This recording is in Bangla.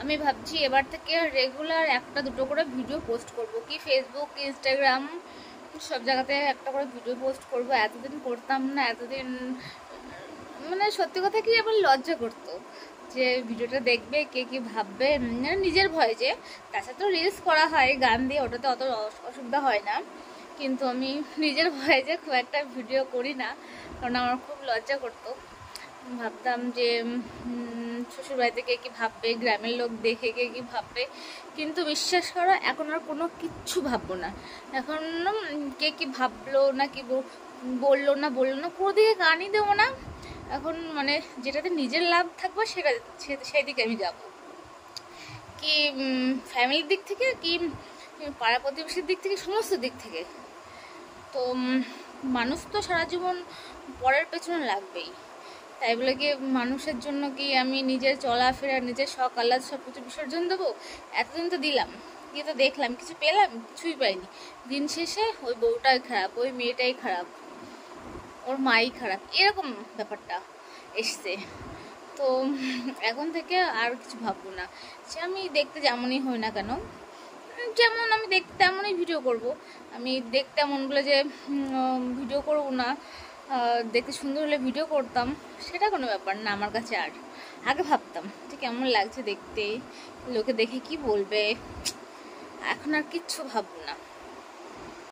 আমি ভাবছি এবার থেকে রেগুলার একটা দুটো করে ভিডিও পোস্ট করব, কি ফেসবুক ইনস্টাগ্রাম সব জায়গাতে একটা করে ভিডিও পোস্ট করব। এতদিন করতাম না, এতদিন মানে সত্যি কথা কি আবার লজ্জা করতো যে ভিডিওটা দেখবে কে কি ভাববে, নিজের ভয়। যে তাছাড়া তো রিলস করা হয় গান দিয়ে, ওটাতে অত অসুবিধা হয় না, কিন্তু আমি নিজের ভয়ে যে খুব একটা ভিডিও করি না, কারণ আমার খুব লজ্জা করতো। ভাবতাম যে শ্বশুরবাড়িতে কে কি ভাববে, গ্রামের লোক দেখে কে কি ভাববে, কিন্তু বিশ্বাস করো এখন আর কোনো কিচ্ছু ভাববো না। এখন কে কি ভাবলো না কি বললো না কোনো দিকে কানই দেবো না। এখন মানে যেটাতে নিজের লাভ থাকবে সেটা সেই দিকে আমি যাব, কি ফ্যামিলির দিক থেকে কি পাড়া প্রতিবেশীর দিক থেকে, সমস্ত দিক থেকে। তো মানুষ তো সারা জীবন পরের পেছনে লাগবেই, তাই বলে কি মানুষের জন্য কি আমি নিজের চলাফেরা নিজের শখ আহ্লাদ সব কিছু বিসর্জন দেবো? এতদিন তো দিলাম, গিয়ে তো দেখলাম কিছু পেলাম? কিছুই পাইনি। দিন শেষে ওই বউটাই খারাপ, ওই মেয়েটাই খারাপ, ওর মাই খারাপ, এরকম ব্যাপারটা এসছে। তো এখন থেকে আর কিছু ভাববো না, সে আমি দেখতে যেমনই হই না কেন, যেমন আমি দেখতে তেমনই ভিডিও করব। আমি দেখতে এমন বলে যে ভিডিও করব না, দেখতে সুন্দর হলে ভিডিও করতাম, সেটা কোনো ব্যাপার না আমার কাছে। আর আগে ভাবতাম যে কেমন লাগছে দেখতে, লোকে দেখে কি বলবে, এখন আর কিচ্ছু ভাববো না।